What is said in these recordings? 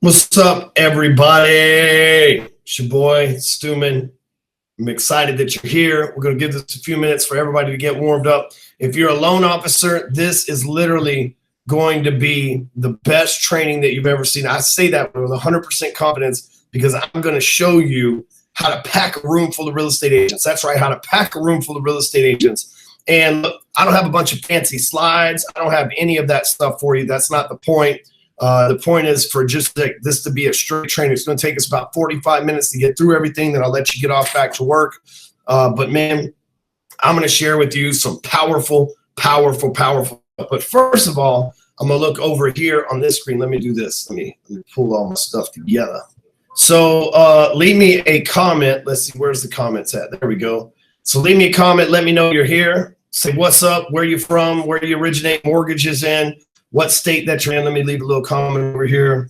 What's up, everybody? It's your boy, Stewman. I'm excited that you're here. We're going to give this a few minutes for everybody to get warmed up. If you're a loan officer, this is literally going to be the best training that you've ever seen. I say that with 100% confidence because I'm going to show you how to pack a room full of real estate agents. That's right, how to pack a room full of real estate agents. And look, I don't have a bunch of fancy slides. I don't have any of that stuff for you. That's not the point. The point is for just this to be a straight training. It's going to take us about 45 minutes to get through everything. Then I'll let you get off back to work. But man, I'm going to share with you some powerful. But first of all, I'm going to look over here on this screen. Let me do this. Let me pull all my stuff together. So leave me a comment. Let's see, where's the comments at? There we go. So leave me a comment. Let me know you're here. Say what's up, where you from, where you originate mortgages in, what state that you're in. Let me leave a little comment over here.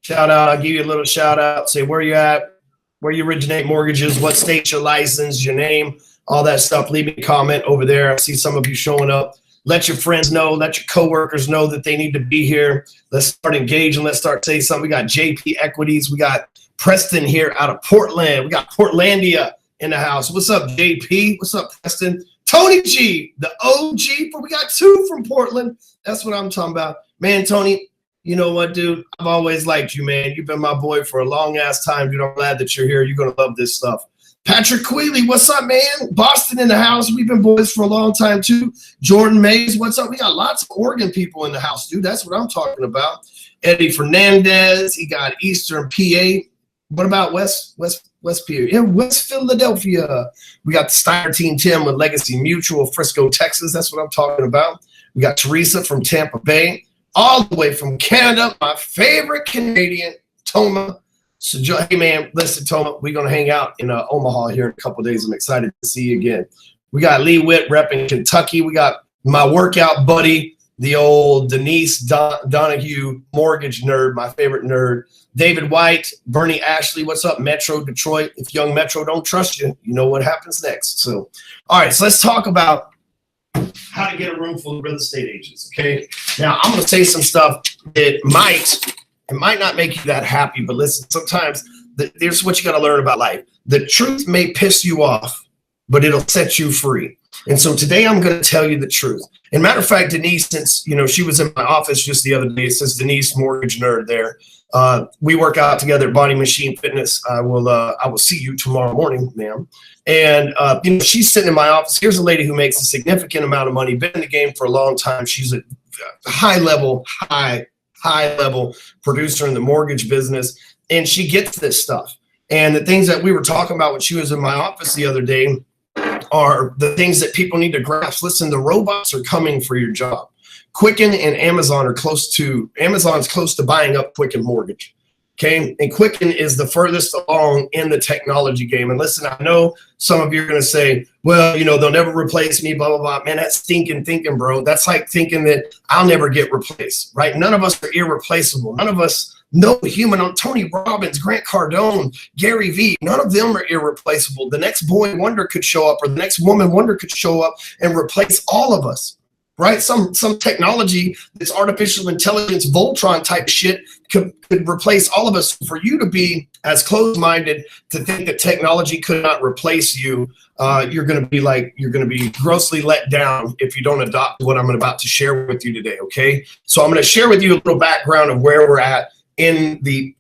Shout out. I'll give you a little shout out. Say where you at, where you originate mortgages, what state you're licensed, your name, all that stuff. Leave me a comment over there. I see some of you showing up. Let your friends know. Let your coworkers know that they need to be here. Let's start engaging. Let's start saying something. We got JP Equities. We got Preston here out of Portland. We got Portlandia in the house. What's up, JP? What's up, Preston? Tony G, the OG. We got two from Portland. That's what I'm talking about. Man, Tony, you know what, dude? I've always liked you, man. You've been my boy for a long-ass time, dude. I'm glad that you're here. You're going to love this stuff. Patrick Queeley, what's up, man? Boston in the house. We've been boys for a long time, too. Jordan Mays, what's up? We got lots of Oregon people in the house, dude. That's what I'm talking about. Eddie Fernandez. He got Eastern PA. What about West PA? Yeah, West Philadelphia. We got the Steiner Team Tim with Legacy Mutual, Frisco, Texas. That's what I'm talking about. We got Teresa from Tampa Bay, all the way from Canada, my favorite Canadian, Toma. So, hey, man, listen, Toma, we're going to hang out in Omaha here in a couple of days. I'm excited to see you again. We got Lee Witt repping Kentucky. We got my workout buddy, the old Denise Donahue mortgage nerd, my favorite nerd. David White, Bernie Ashley, what's up, Metro Detroit? If Young Metro don't trust you, you know what happens next. So, all right, so let's talk about how to get a room full of real estate agents, okay? Now, I'm going to say some stuff that might not make you that happy, but listen, sometimes there's what you got to learn about life. The truth may piss you off, but it'll set you free. And so today I'm going to tell you the truth. And matter of fact, Denise, since, she was in my office just the other day, it says Denise Mortgage Nerd there. We work out together at Body Machine Fitness. I will see you tomorrow morning, ma'am. And, she's sitting in my office. Here's a lady who makes a significant amount of money, been in the game for a long time. She's a high level producer in the mortgage business. And she gets this stuff. And the things that we were talking about when she was in my office the other day are the things that people need to grasp. Listen, the robots are coming for your job. Quicken and Amazon's close to buying up Quicken Mortgage. Okay, and Quicken is the furthest along in the technology game. And listen, I know some of you are going to say, well, they'll never replace me, blah, blah, blah. Man, that's stinking thinking, bro. That's like thinking that I'll never get replaced, right? None of us are irreplaceable. None of us, no human, Tony Robbins, Grant Cardone, Gary Vee, none of them are irreplaceable. The next boy wonder could show up, or the next woman wonder could show up and replace all of us. Right? Some technology, this artificial intelligence, Voltron type shit could replace all of us. For you to be as closed-minded to think that technology could not replace you, you're going to be grossly let down if you don't adopt what I'm about to share with you today. Okay. So I'm going to share with you a little background of where we're at in the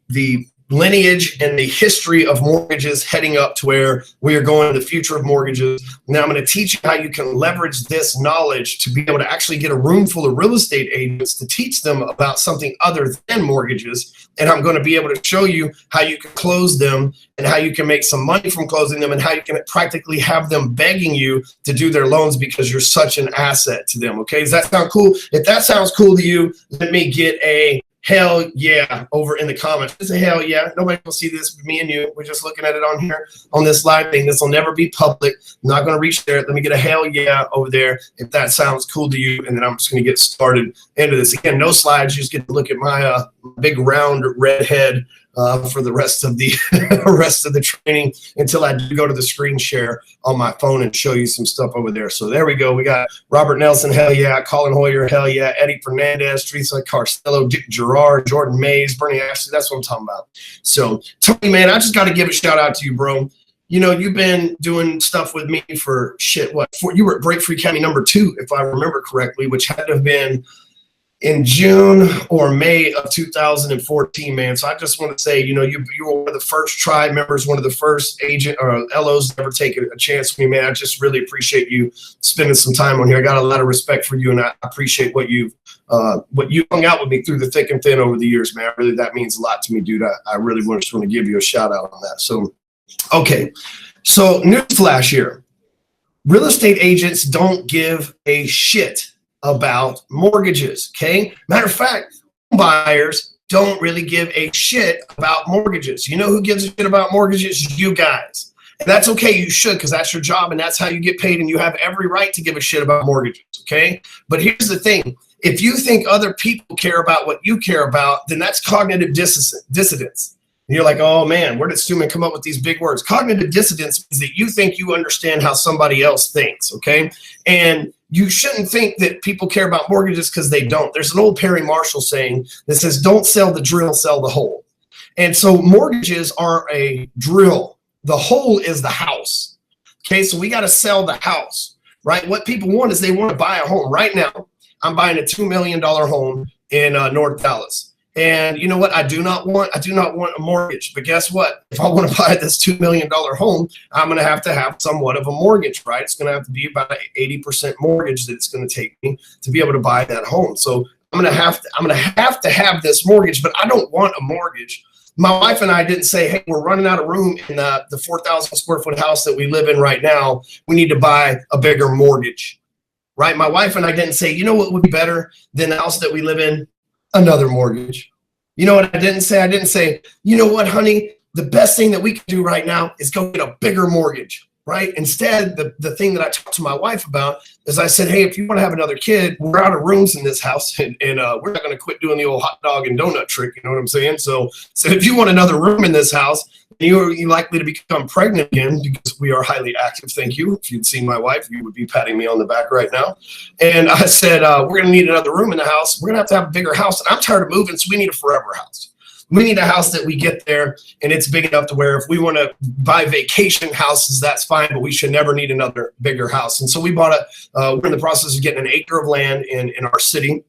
lineage and the history of mortgages heading up to where we are going, the future of mortgages. Now I'm going to teach you how you can leverage this knowledge to be able to actually get a room full of real estate agents to teach them about something other than mortgages. And I'm going to be able to show you how you can close them and how you can make some money from closing them and how you can practically have them begging you to do their loans because you're such an asset to them. Okay. Does that sound cool? If that sounds cool to you, let me get a hell yeah over in the comments. It's a hell yeah. Nobody will see this but me and you. We're just looking at it on here on this live thing. This will never be public. I'm not going to reach there. Let me get a hell yeah over there if that sounds cool to you. And then I'm just going to get started into this. Again, no slides. You just get to look at my big round red head for the rest of the rest of the training until I do go to the screen share on my phone and show you some stuff over there. So there we go. We got Robert Nelson, hell yeah. Colin Hoyer, hell yeah. Eddie Fernandez, Teresa Carcello, Dick Gerard, Jordan Mays, Bernie Ashley. That's what I'm talking about. So Tony, man, I just got to give a shout out to you, bro. You know, you've been doing stuff with me for you were at Break Free County #2, if I remember correctly, which had to have been in June or May of 2014, man. So I just want to say, you know, you were one of the first tribe members, one of the first agent or LOs to ever take a chance with me, man. I just really appreciate you spending some time on here. I got a lot of respect for you, and I appreciate what you hung out with me through the thick and thin over the years, man. Really, that means a lot to me, dude. I really just want to give you a shout out on that. So, okay. So newsflash here. Real estate agents don't give a shit about mortgages, okay? Matter of fact, buyers don't really give a shit about mortgages. You know who gives a shit about mortgages? You guys. And that's okay, you should, because that's your job and that's how you get paid, and you have every right to give a shit about mortgages, okay? But here's the thing. If you think other people care about what you care about, then that's cognitive dissonance. And you're like, oh man, where did Stewman come up with these big words? Cognitive dissonance means that you think you understand how somebody else thinks, okay? And you shouldn't think that people care about mortgages because they don't. There's an old Perry Marshall saying that says, don't sell the drill, sell the hole. And so mortgages are a drill. The hole is the house. Okay, so we got to sell the house, right? What people want is they want to buy a home. Right now, I'm buying a $2 million home in North Dallas. And you know what? I do not want a mortgage. But guess what? If I want to buy this $2 million home, I'm going to have somewhat of a mortgage, right? It's going to have to be about an 80% mortgage that it's going to take me to be able to buy that home. So I'm going to have this mortgage, but I don't want a mortgage. My wife and I didn't say, hey, we're running out of room in the 4,000 square foot house that we live in right now. We need to buy a bigger mortgage, right? My wife and I didn't say, you know what would be better than the house that we live in? Another mortgage. You know what I didn't say? I didn't say, you know what, honey, the best thing that we can do right now is go get a bigger mortgage, right? Instead, the thing that I talked to my wife about is I said, hey, if you want to have another kid, we're out of rooms in this house, and we're not going to quit doing the old hot dog and donut trick, you know what I'm saying? So if you want another room in this house, you're likely to become pregnant again, because we are highly active. Thank you. If you'd seen my wife, you would be patting me on the back right now. And I said, we're going to need another room in the house. We're going to have a bigger house. And I'm tired of moving, so we need a forever house. We need a house that we get there and it's big enough to where if we want to buy vacation houses, that's fine, but we should never need another bigger house. And so we bought we're in the process of getting an acre of land in our city.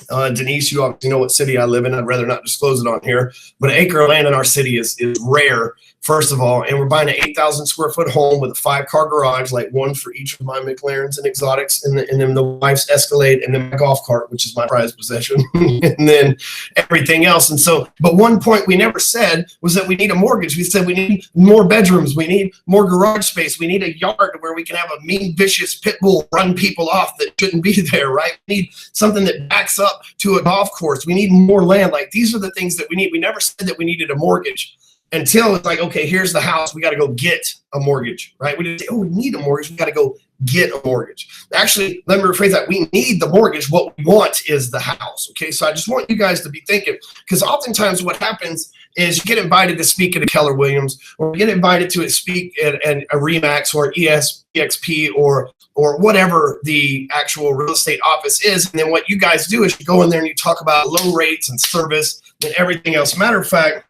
Denise, you obviously know what city I live in. I'd rather not disclose it on here, but an acre of land in our city is rare, first of all. And we're buying an 8,000 square foot home with a 5-car garage, like one for each of my McLarens and exotics, and then the wife's Escalade, and then my golf cart, which is my prized possession, and then everything else. And so, but one point we never said was that we need a mortgage. We said we need more bedrooms. We need more garage space. We need a yard where we can have a mean, vicious pit bull run people off that shouldn't be there, right? We need something that backs up to a golf course. We need more land. Like, these are the things that we need. We never said that we needed a mortgage until it's like, okay, here's the house. We got to go get a mortgage, right? We didn't say, oh, we need a mortgage. We got to go get a mortgage. Actually, let me rephrase that. We need the mortgage. What we want is the house. Okay. So I just want you guys to be thinking, because oftentimes what happens is you get invited to speak at a Keller Williams, or you get invited to speak at a Remax or EXP or whatever the actual real estate office is. And then what you guys do is you go in there and you talk about low rates and service and everything else. Matter of fact,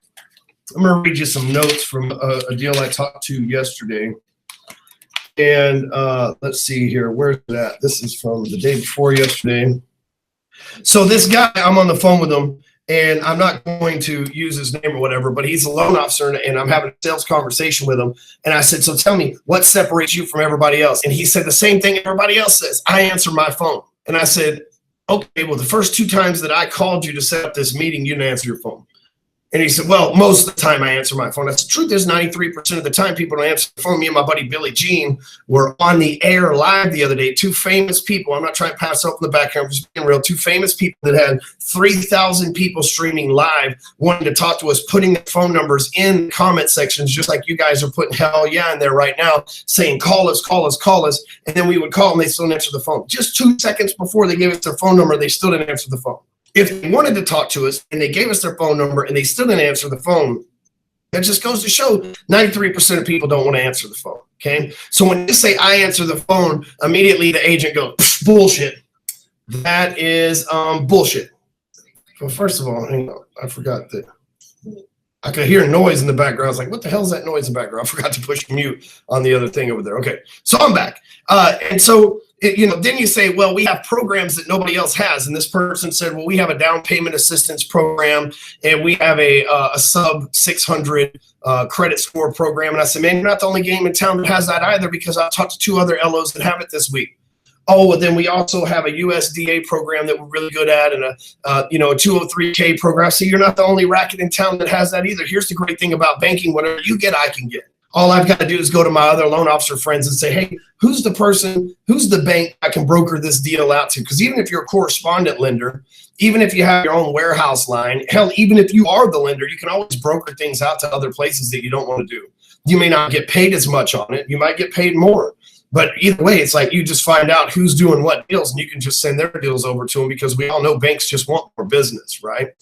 I'm going to read you some notes from a deal I talked to yesterday. And let's see here. Where's that? This is from the day before yesterday. So this guy, I'm on the phone with him, and I'm not going to use his name or whatever, but he's a loan officer, and I'm having a sales conversation with him. And I said, so tell me, what separates you from everybody else? And he said the same thing everybody else says. I answer my phone. And I said, okay, well, the first 2 times that I called you to set up this meeting, you didn't answer your phone. And he said, well, most of the time I answer my phone. That's the truth is 93% of the time people don't answer the phone. Me and my buddy Billy Jean were on the air live the other day. 2 famous people. I'm not trying to pass up in the background. I'm just being real. 2 famous people that had 3,000 people streaming live wanting to talk to us, putting their phone numbers in comment sections, just like you guys are putting hell yeah in there right now, saying call us, call us, call us. And then we would call and they still didn't answer the phone. Just 2 seconds before they gave us their phone number, they still didn't answer the phone. If they wanted to talk to us and they gave us their phone number and they still didn't answer the phone, that just goes to show 93% of people don't want to answer the phone. Okay. So when you say I answer the phone, immediately the agent goes, bullshit. That is bullshit. Well, first of all, hang on, I forgot that. I could hear noise in the background. I was like, what the hell is that noise in the background? I forgot to push mute on the other thing over there. Okay. So I'm back. And so, then you say, well, we have programs that nobody else has. And this person said, well, we have a down payment assistance program and we have a sub 600 credit score program. And I said, man, you're not the only game in town that has that either, because I talked to 2 other LOs that have it this week. Oh, well, then we also have a USDA program that we're really good at, and a 203K program. So you're not the only racket in town that has that either. Here's the great thing about banking: whatever you get, I can get. All I've got to do is go to my other loan officer friends and say, hey, who's the bank I can broker this deal out to? Because even if you're a correspondent lender, even if you have your own warehouse line, hell, even if you are the lender, you can always broker things out to other places that you don't want to do. You may not get paid as much on it. You might get paid more. But either way, it's like you just find out who's doing what deals, and you can just send their deals over to them, because we all know banks just want more business, right?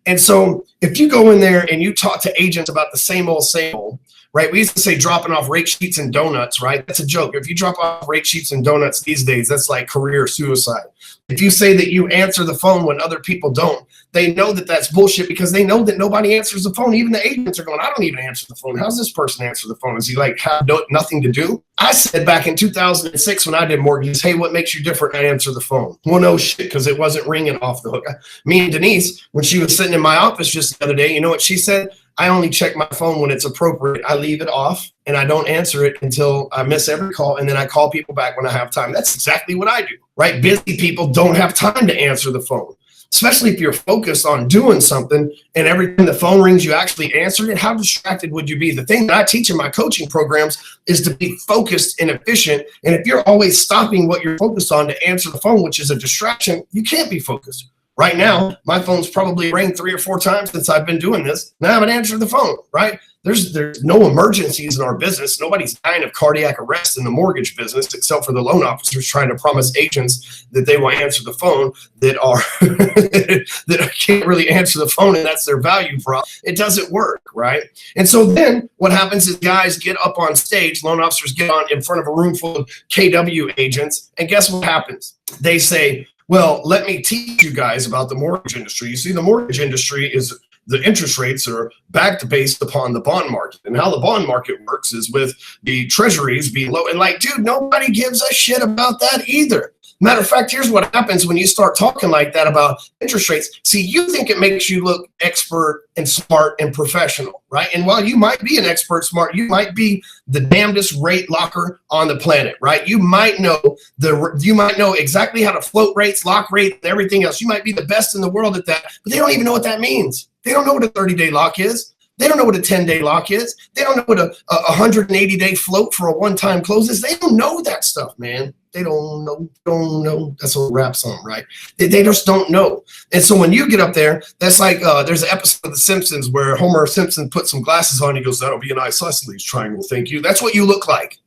And so if you go in there and you talk to agents about the same old, right? We used to say dropping off rate sheets and donuts, right? That's a joke. If you drop off rate sheets and donuts these days, that's like career suicide. If you say that you answer the phone when other people don't, they know that that's bullshit, because they know that nobody answers the phone. Even the agents are going, I don't even answer the phone. How's this person answer the phone? Is he like have nothing to do? I said back in 2006 when I did mortgages, hey, what makes you different? I answer the phone. Well, no shit, because it wasn't ringing off the hook. Me and Denise, when she was sitting in my office just the other day, you know what she said? I only check my phone when it's appropriate. I leave it off and I don't answer it until I miss every call, and then I call people back when I have time. That's exactly what I do, right? Busy people don't have time to answer the phone, especially if you're focused on doing something and every time the phone rings, you actually answer it. How distracted would you be? The thing that I teach in my coaching programs is to be focused and efficient. And if you're always stopping what you're focused on to answer the phone, which is a distraction, you can't be focused. Right now, my phone's probably rang 3 or 4 times since I've been doing this, and I haven't answered the phone, right? There's no emergencies in our business. Nobody's dying of cardiac arrest in the mortgage business, except for the loan officers trying to promise agents that they will answer the phone that are that can't really answer the phone, and that's their value prop. It doesn't work, right? And so then what happens is guys get up on stage, loan officers get on in front of a room full of KW agents, and guess what happens? They say, well, let me teach you guys about the mortgage industry. You see, the mortgage industry is the interest rates are backed based upon the bond market. And how the bond market works is with the treasuries being low. And like, dude, nobody gives a shit about that either. Matter of fact, here's what happens when you start talking like that about interest rates. See, you think it makes you look expert and smart and professional, right? And while you might be an expert smart, you might be the damnedest rate locker on the planet, right? You might know exactly how to float rates, lock rate, and everything else. You might be the best in the world at that, but they don't even know what that means. They don't know what a 30-day lock is. They don't know what a 10-day lock is. They don't know what a 180-day float for a one-time close is. They don't know that stuff, man. They don't know. That's a rap song, right? They just don't know. And so when you get up there, that's like there's an episode of The Simpsons where Homer Simpson puts some glasses on. He goes, that'll be an isosceles triangle, thank you. That's what you look like,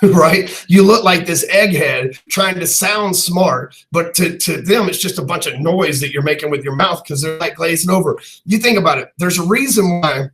right? You look like this egghead trying to sound smart, but to them, it's just a bunch of noise that you're making with your mouth because they're like glazing over. You think about it. There's a reason why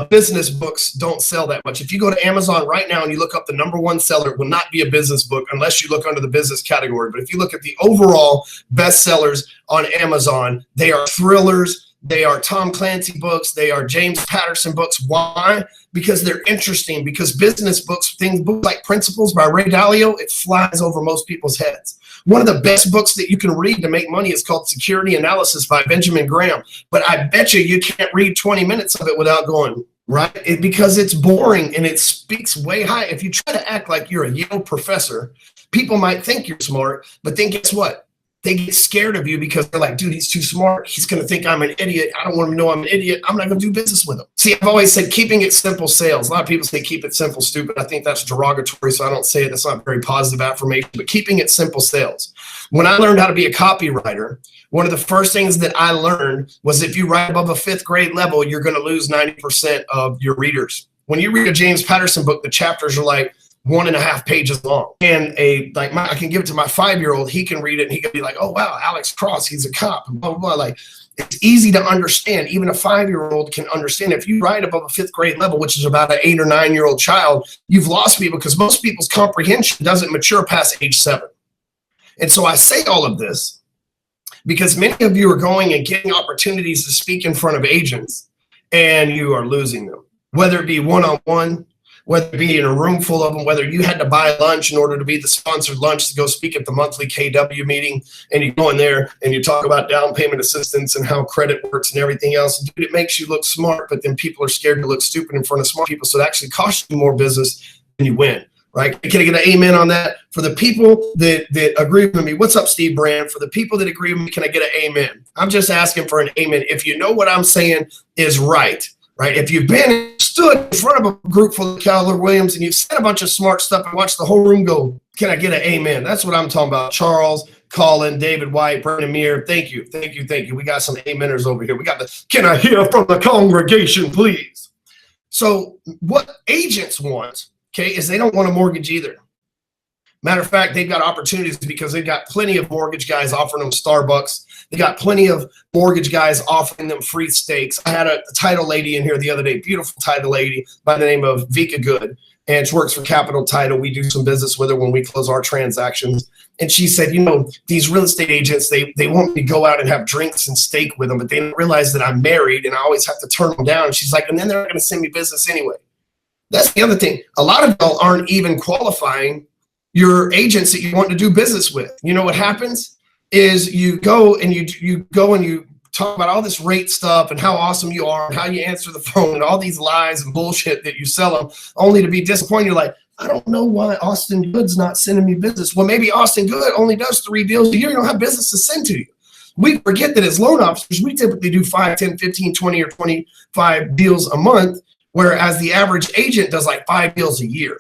business books don't sell that much. If you go to Amazon right now and you look up the #1 seller, it will not be a business book unless you look under the business category. But if you look at the overall bestsellers on Amazon, they are thrillers, they are Tom Clancy books, they are James Patterson books. Why? Because they're interesting. Because business books, books like Principles by Ray Dalio, it flies over most people's heads. One of the best books that you can read to make money is called Security Analysis by Benjamin Graham. But I bet you can't read 20 minutes of it without going, right? Because it's boring and it speaks way high. If you try to act like you're a Yale professor, people might think you're smart, but then guess what? They get scared of you because they're like, dude, he's too smart. He's going to think I'm an idiot. I don't want him to know I'm an idiot. I'm not going to do business with him. See, I've always said keeping it simple sales. A lot of people say keep it simple, stupid. I think that's derogatory, so I don't say it. That's not very positive affirmation, but keeping it simple sales. When I learned how to be a copywriter, one of the first things that I learned was if you write above a 5th grade level, you're going to lose 90% of your readers. When you read a James Patterson book, the chapters are like 1.5 pages long. And I can give it to my 5-year-old. He can read it and he can be like, oh, wow, Alex Cross, he's a cop, and blah, blah, blah. Like, it's easy to understand. Even a 5-year-old can understand. If you write above a 5th grade level, which is about an 8 or 9-year-old child, you've lost me, because most people's comprehension doesn't mature past age 7. And so I say all of this because many of you are going and getting opportunities to speak in front of agents, and you are losing them, whether it be one-on-one, whether it be in a room full of them, whether you had to buy lunch in order to be the sponsored lunch to go speak at the monthly KW meeting, and you go in there and you talk about down payment assistance and how credit works and everything else. Dude, it makes you look smart, but then people are scared to look stupid in front of smart people, so it actually costs you more business than you win. Right? Can I get an amen on that? For the people that agree with me, what's up, Steve Brand? For the people that agree with me, can I get an amen? I'm just asking for an amen. If you know what I'm saying is right? If you've stood in front of a group full of Keller Williams and you've said a bunch of smart stuff and watched the whole room go, can I get an amen? That's what I'm talking about. Charles, Colin, David White, Brandon Meir, thank you. We got some ameners over here. We got the, can I hear from the congregation, please? So what agents want, is they don't want a mortgage either. Matter of fact, they've got opportunities because they've got plenty of mortgage guys offering them Starbucks. They got plenty of mortgage guys offering them free steaks. I had a title lady in here the other day, beautiful title lady by the name of Vika Good, and she works for Capital Title. We do some business with her when we close our transactions. And she said, these real estate agents, they want me to go out and have drinks and steak with them, but they don't realize that I'm married and I always have to turn them down. And she's like, and then they're not going to send me business anyway. That's the other thing. A lot of y'all aren't even qualifying your agents that you want to do business with. You know what happens is you go and you talk about all this rate stuff and how awesome you are and how you answer the phone and all these lies and bullshit that you sell them, only to be disappointed. You're like, I don't know why Austin Good's not sending me business. Well, maybe Austin Good only does 3 deals a year. You don't have business to send to you. We forget that as loan officers, we typically do 5, 10, 15, 20, or 25 deals a month, whereas the average agent does like 5 deals a year.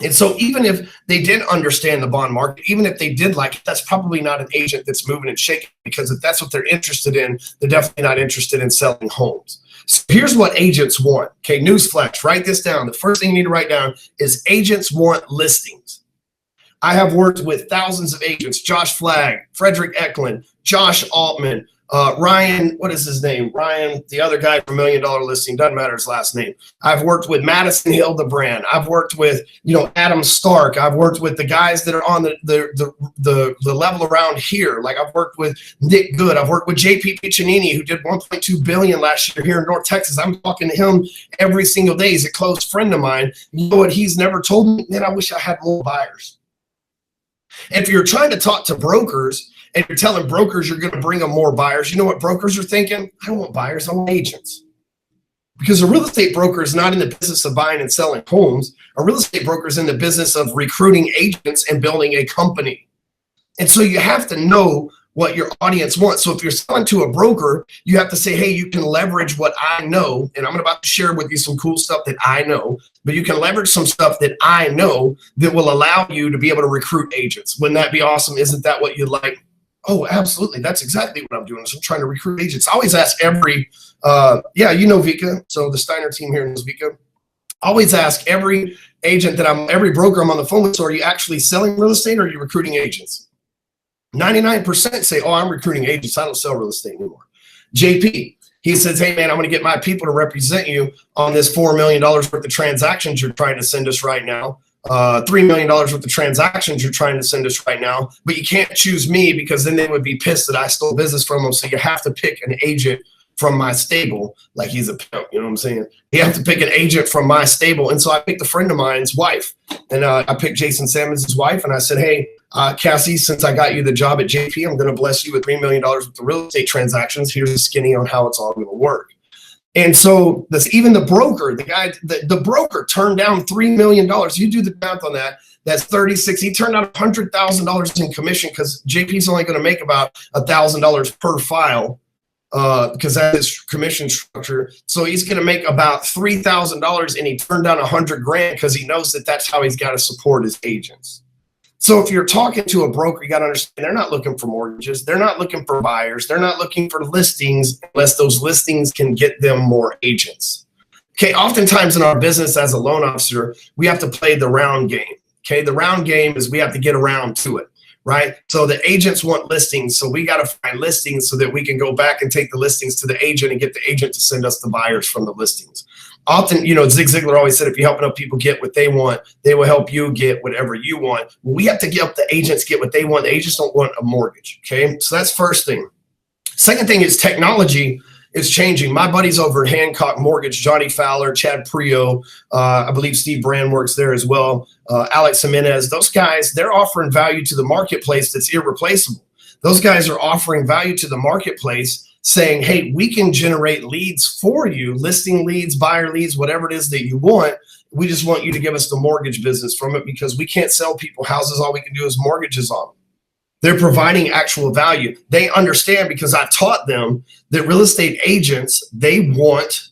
And so even if they didn't understand the bond market, even if they did like it, that's probably not an agent that's moving and shaking, because if that's what they're interested in, they're definitely not interested in selling homes. So here's what agents want. Okay, newsflash, write this down. The first thing you need to write down is agents want listings. I have worked with thousands of agents, Josh Flagg, Frederick Eklund, Josh Altman, Ryan, what is his name? Ryan, the other guy from $1 Million Listing, doesn't matter his last name. I've worked with Madison Hildebrand. I've worked with, Adam Stark. I've worked with the guys that are on the level around here. Like I've worked with Nick Good. I've worked with JP Piccinini, who did $1.2 billion last year here in North Texas. I'm talking to him every single day. He's a close friend of mine. You know what he's never told me? Man, I wish I had more buyers. And if you're trying to talk to brokers and you're telling brokers you're going to bring them more buyers, you know what brokers are thinking? I don't want buyers, I want agents. Because a real estate broker is not in the business of buying and selling homes. A real estate broker is in the business of recruiting agents and building a company. And so you have to know what your audience wants. So if you're selling to a broker, you have to say, hey, you can leverage what I know. And I'm about to share with you some cool stuff that I know, but you can leverage some stuff that I know that will allow you to be able to recruit agents. Wouldn't that be awesome? Isn't that what you'd like? Oh, absolutely. That's exactly what I'm doing. So I'm trying to recruit agents. I always ask every, Vika. So the Steiner team here knows Vika. Always ask every agent every broker I'm on the phone with, so are you actually selling real estate or are you recruiting agents? 99% say, oh, I'm recruiting agents. I don't sell real estate anymore. JP, he says, hey, man, I'm going to get my people to represent you on this $4 million worth of transactions you're trying to send us right now. $3 million worth of transactions you're trying to send us right now. But you can't choose me because then they would be pissed that I stole business from them. So you have to pick an agent from my stable, like he's a pimp, you know what I'm saying? You have to pick an agent from my stable. And so I picked a friend of mine's wife. And I picked Jason Salmons' wife. And I said, hey, Cassie, since I got you the job at JP, I'm going to bless you with $3 million worth of real estate transactions. Here's the skinny on how it's all going to work. And so even the broker, the broker turned down $3 million. You do the math on that. That's 36. He turned out $100,000 in commission because JP's only going to make about $1,000 per file because that's his commission structure. So he's going to make about $3,000, and he turned down $100,000 because he knows that that's how he's got to support his agents. So if you're talking to a broker, you got to understand they're not looking for mortgages. They're not looking for buyers. They're not looking for listings unless those listings can get them more agents. Okay, oftentimes in our business as a loan officer, we have to play the round game. Okay, the round game is we have to get around to it, right? So the agents want listings, so we got to find listings so that we can go back and take the listings to the agent and get the agent to send us the buyers from the listings. Often, Zig Ziglar always said, if you help enough people get what they want, they will help you get whatever you want. We have to help the agents get what they want. The agents don't want a mortgage, okay? So that's first thing. Second thing is technology is changing. My buddies over at Hancock Mortgage, Johnny Fowler, Chad Prio, I believe Steve Brand works there as well, Alex Jimenez, those guys, they're offering value to the marketplace that's irreplaceable. Those guys are offering value to the marketplace saying, hey, we can generate leads for you, listing leads, buyer leads, whatever it is that you want. We just want you to give us the mortgage business from it because we can't sell people houses. All we can do is mortgages on them. They're providing actual value. They understand because I taught them that real estate agents, they want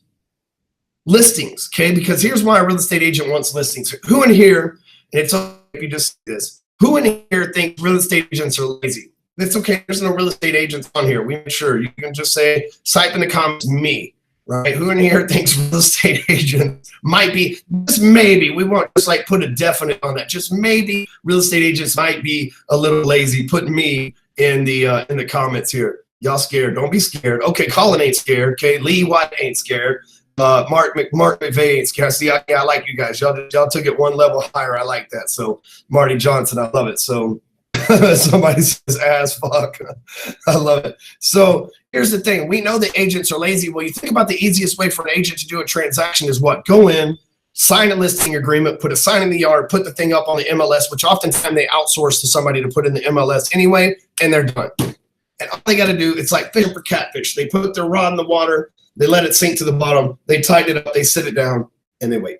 listings, okay? Because here's why a real estate agent wants listings. Who in here, and it's okay if you just say this, who in here thinks real estate agents are lazy? It's okay. There's no real estate agents on here. We make sure you can just say, type in the comments, me, right? Who in here thinks real estate agents might be, just maybe, we won't just like put a definite on that. Just maybe real estate agents might be a little lazy. Put me in the comments here. Y'all scared? Don't be scared. Okay, Colin ain't scared. Okay, Lee White ain't scared. Mark McVeigh ain't scared. See, I like you guys. Y'all took it one level higher. I like that. So Marty Johnson, I love it. So somebody says ass fuck. I love it. So here's the thing. We know that agents are lazy. Well, you think about the easiest way for an agent to do a transaction is what? Go in, sign a listing agreement, put a sign in the yard, put the thing up on the MLS, which oftentimes they outsource to somebody to put in the MLS anyway, and they're done. And all they got to do, it's like fishing for catfish. They put their rod in the water, they let it sink to the bottom, they tighten it up, they sit it down, and they wait.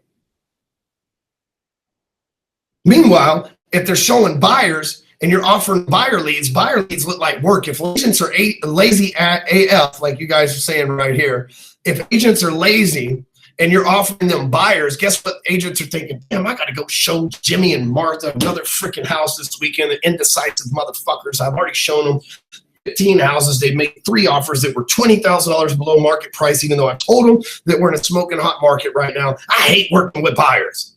Meanwhile, if they're showing buyers and you're offering buyer leads look like work. If agents are lazy at AF, like you guys are saying right here, if agents are lazy and you're offering them buyers, guess what agents are thinking? Damn, I got to go show Jimmy and Martha another freaking house this weekend. The indecisive motherfuckers. I've already shown them 15 houses. They made 3 offers that were $20,000 below market price, even though I told them that we're in a smoking hot market right now. I hate working with buyers.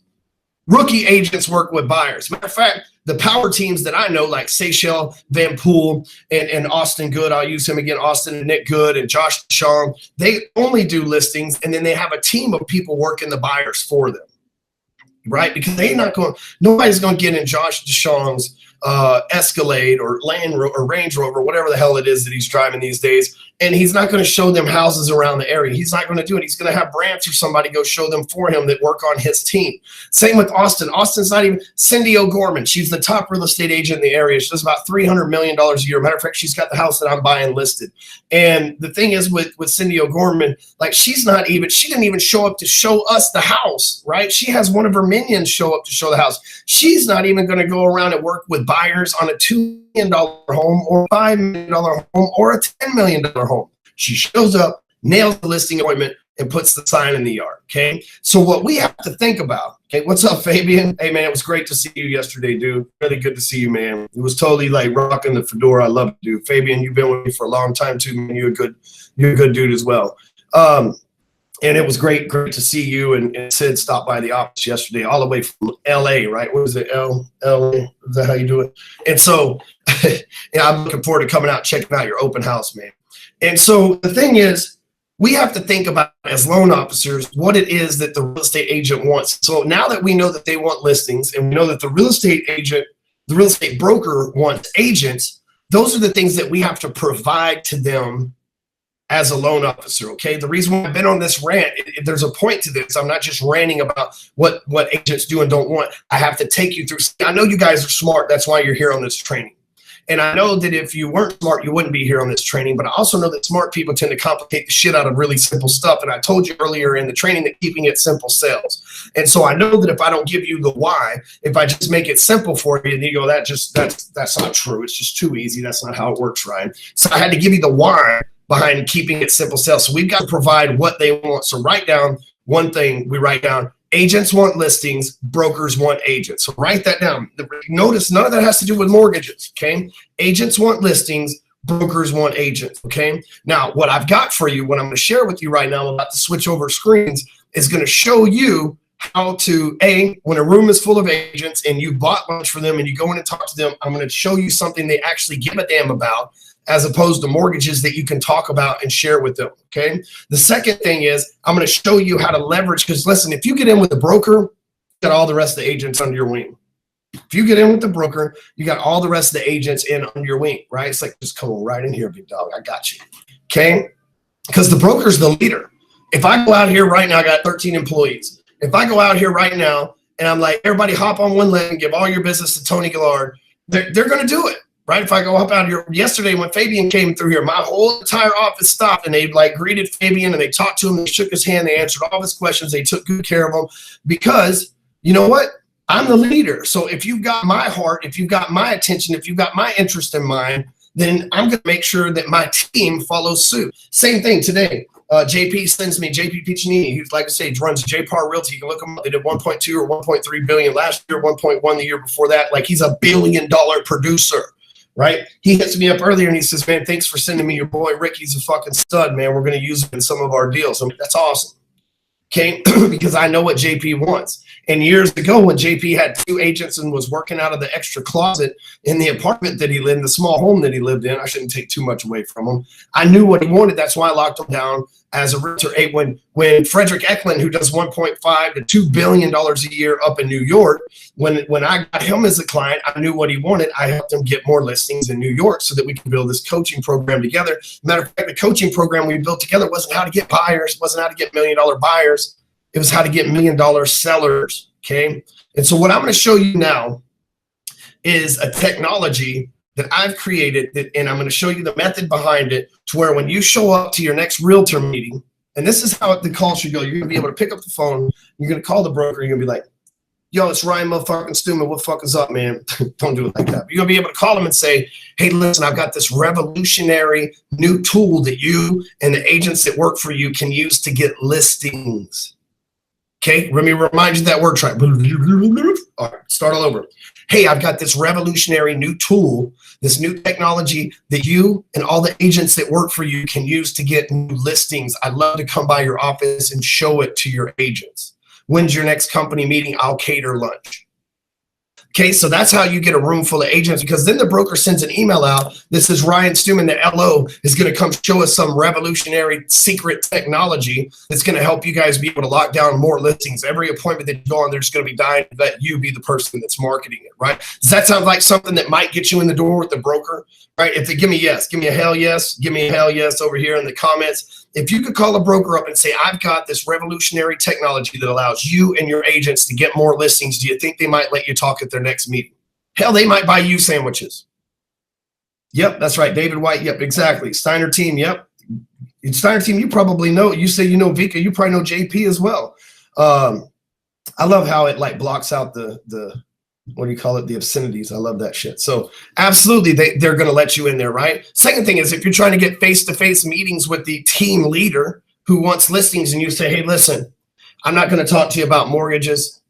Rookie agents work with buyers. Matter of fact, the power teams that I know, like Seychelles, Van Poel, and Austin Good, I'll use him again, Austin and Nick Good and Josh Deshawn, they only do listings, and then they have a team of people working the buyers for them, right? Because nobody's going to get in Josh Deshawn's Escalade or Range Rover, whatever the hell it is that he's driving these days, and he's not going to show them houses around the area. He's not going to do it. He's going to have Branch or somebody go show them for him that work on his team. Same with Austin. Austin's not even Cindy O'Gorman. She's the top real estate agent in the area. She does about $300 million a year. Matter of fact, she's got the house that I'm buying listed. And the thing is with Cindy O'Gorman, like she didn't even show up to show us the house, right? She has one of her minions show up to show the house. She's not even going to go around and work with buyers on a $2 million home or $5 million home or a $10 million home. She shows up, nails the listing appointment, and puts the sign in the yard, okay? So what we have to think about, okay, what's up, Fabian? Hey, man, it was great to see you yesterday, dude. Really good to see you, man. It was totally like rocking the fedora. I love it, dude. Fabian, you've been with me for a long time, too, man. You're a good dude as well. And it was great to see you and Sid stop by the office yesterday, all the way from LA, right? What was it, LA? Is that how you do it? And so yeah, I'm looking forward to coming out, checking out your open house, man. And so the thing is, we have to think about, as loan officers, what it is that the real estate agent wants. So now that we know that they want listings and we know that the real estate broker wants agents, those are the things that we have to provide to them as a loan officer, okay? The reason why I've been on this rant, there's a point to this. I'm not just ranting about what agents do and don't want. I have to take you through. I know you guys are smart. That's why you're here on this training. And I know that if you weren't smart, you wouldn't be here on this training. But I also know that smart people tend to complicate the shit out of really simple stuff. And I told you earlier in the training that keeping it simple sells. And so I know that if I don't give you the why, if I just make it simple for you, and you go, that's not true. It's just too easy. That's not how it works, Ryan. So I had to give you the why behind keeping it simple sales. So we've got to provide what they want. So write down one thing. We write down, agents want listings, brokers want agents. So write that down. Notice none of that has to do with mortgages, okay? Agents want listings, brokers want agents, okay? Now, what I've got for you, what I'm going to share with you right now, I'm about to switch over screens, is going to show you how to, when a room is full of agents and you bought lunch for them and you go in and talk to them, I'm going to show you something they actually give a damn about, as opposed to mortgages that you can talk about and share with them, okay? The second thing is I'm going to show you how to leverage, because listen, if you get in with a broker, you got all the rest of the agents under your wing. If you get in with the broker, you got all the rest of the agents in under your wing, right? It's like, just come on right in here, big dog. I got you, okay? Because the broker's the leader. If I go out here right now, I got 13 employees. If I go out here right now and I'm like, everybody hop on one leg and give all your business to Tony Gillard, they're going to do it. Right? If I go up out here yesterday when Fabian came through here, my whole entire office stopped and they like greeted Fabian and they talked to him. They shook his hand. They answered all his questions. They took good care of him, because you know what? I'm the leader. So if you've got my heart, if you've got my attention, if you've got my interest in mind, then I'm going to make sure that my team follows suit. Same thing today. JP sends me, JP Piccinini, who's, like I say, runs JPAR Realty. You can look him up. They did 1.2 or 1.3 billion last year, 1.1 the year before that. Like, he's a $1 billion producer. Right? He hits me up earlier and he says, man, thanks for sending me your boy Rick. He's a fucking stud, man. We're going to use him in some of our deals. I mean, that's awesome. Okay? Because I know what JP wants. And years ago, when JP had 2 agents and was working out of the extra closet in the apartment that he lived in, the small home that he lived in, I shouldn't take too much away from him. I knew what he wanted. That's why I locked him down as a realtor. When Frederick Eklund, who does $1.5 to $2 billion a year up in New York, when I got him as a client, I knew what he wanted. I helped him get more listings in New York so that we could build this coaching program together. Matter of fact, the coaching program we built together wasn't how to get buyers, wasn't how to get $1 million buyers. It was how to get $1 million sellers, okay? And so what I'm going to show you now is a technology that I've created, and I'm going to show you the method behind it, to where when you show up to your next realtor meeting, and this is how the call should go. You're going to be able to pick up the phone. You're going to call the broker. You're going to be like, yo, it's Ryan motherfucking Stewman. What the fuck is up, man? Don't do it like that. You're going to be able to call them and say, hey, listen, I've got this revolutionary new tool that you and the agents that work for you can use to get listings. Okay, let me remind you that word. Try. All right, start all over. Hey, I've got this revolutionary new tool, this new technology that you and all the agents that work for you can use to get new listings. I'd love to come by your office and show it to your agents. When's your next company meeting? I'll cater lunch. Okay, so that's how you get a room full of agents, because then the broker sends an email out that says Ryan Stewman, the LO, is going to come show us some revolutionary secret technology that's going to help you guys be able to lock down more listings. Every appointment that you go on, they're just going to be dying to let you be the person that's marketing it, right? Does that sound like something that might get you in the door with the broker, right? If they give me yes, give me a hell yes, give me a hell yes over here in the comments. If you could call a broker up and say, I've got this revolutionary technology that allows you and your agents to get more listings, do you think they might let you talk at their next meeting? Hell, they might buy you sandwiches. Yep, that's right. David White. Yep, exactly. Steiner team. Yep. Steiner team, you probably know. You say you know Vika. You probably know JP as well. I love how it like blocks out the what do you call it? The obscenities. I love that shit. So absolutely, they're going to let you in there, right? Second thing is, if you're trying to get face-to-face meetings with the team leader who wants listings, and you say, hey, listen, I'm not going to talk to you about mortgages.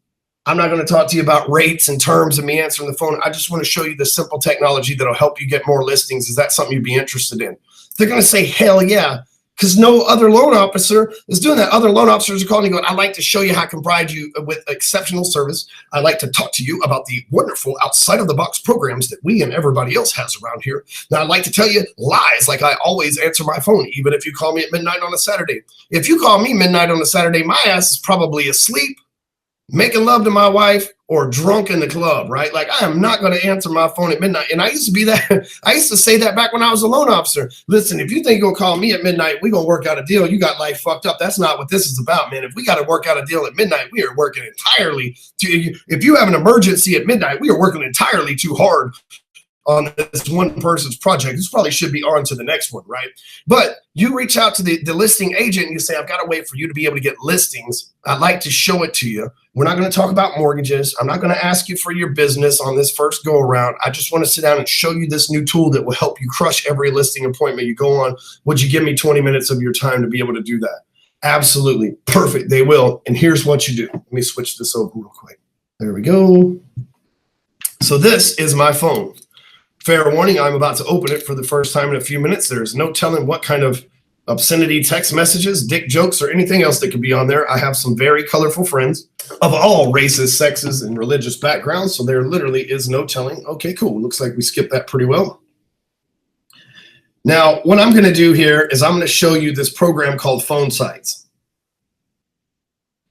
I'm not going to talk to you about rates and terms and me answering the phone. I just want to show you the simple technology that'll help you get more listings. Is that something you'd be interested in? They're going to say, hell yeah. Because no other loan officer is doing that. Other loan officers are calling and going, I'd like to show you how I can provide you with exceptional service. I'd like to talk to you about the wonderful outside-of-the-box programs that we and everybody else has around here. Now, I'd like to tell you lies, like I always answer my phone, even if you call me at midnight on a Saturday. If you call me midnight on a Saturday, my ass is probably asleep, making love to my wife, or drunk in the club, right? Like, I am not going to answer my phone at midnight. And I used to be that. I used to say that back when I was a loan officer. Listen, if you think you're going to call me at midnight, we're going to work out a deal. You got life fucked up. That's not what this is about, man. If we got to work out a deal at midnight, we are working entirely if you have an emergency at midnight, we are working entirely too hard on this one person's project. This probably should be on to the next one, right? But you reach out to the listing agent and you say, I've got a way for you to be able to get listings. I'd like to show it to you. We're not going to talk about mortgages. I'm not going to ask you for your business on this first go around. I just want to sit down and show you this new tool that will help you crush every listing appointment you go on. Would you give me 20 minutes of your time to be able to do that? Absolutely. Perfect. They will. And here's what you do. Let me switch this over real quick. There we go. So this is my phone. Fair warning, I'm about to open it for the first time in a few minutes. There's no telling what kind of obscenity text messages, dick jokes, or anything else that could be on there. I have some very colorful friends of all races, sexes, and religious backgrounds, so there literally is no telling. Okay, cool. Looks like we skipped that pretty well. Now, what I'm going to do here is I'm going to show you this program called Phonesites.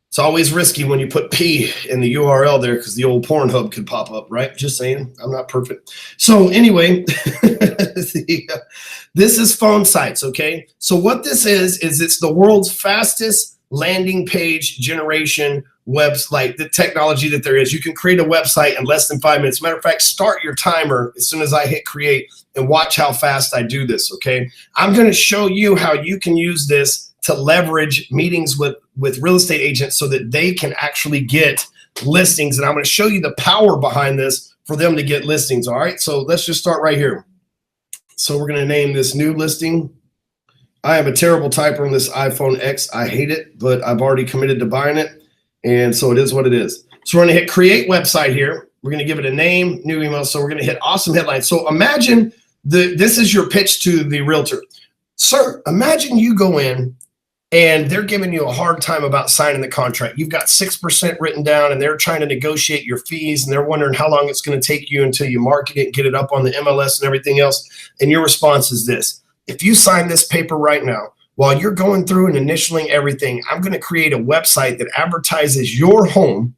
It's always risky when you put P in the URL there because the old Pornhub could pop up, right? Just saying, I'm not perfect. So anyway, this is Phonesites, okay? So what this is it's the world's fastest landing page generation website, the technology that there is. You can create a website in less than 5 minutes. Matter of fact, start your timer as soon as I hit create and watch how fast I do this, okay? I'm going to show you how you can use this to leverage meetings with real estate agents so that they can actually get listings. And I'm going to show you the power behind this for them to get listings. All right. So let's just start right here. So we're going to name this new listing. I am a terrible typer on this iPhone X. I hate it, but I've already committed to buying it. And so it is what it is. So we're going to hit create website here. We're going to give it a name, new email. So we're going to hit awesome headline. So imagine this is your pitch to the realtor. Sir, imagine you go in and they're giving you a hard time about signing the contract. You've got 6% written down and they're trying to negotiate your fees and they're wondering how long it's going to take you until you market it, get it up on the MLS and everything else. And your response is this: if you sign this paper right now, while you're going through and initialing everything, I'm going to create a website that advertises your home.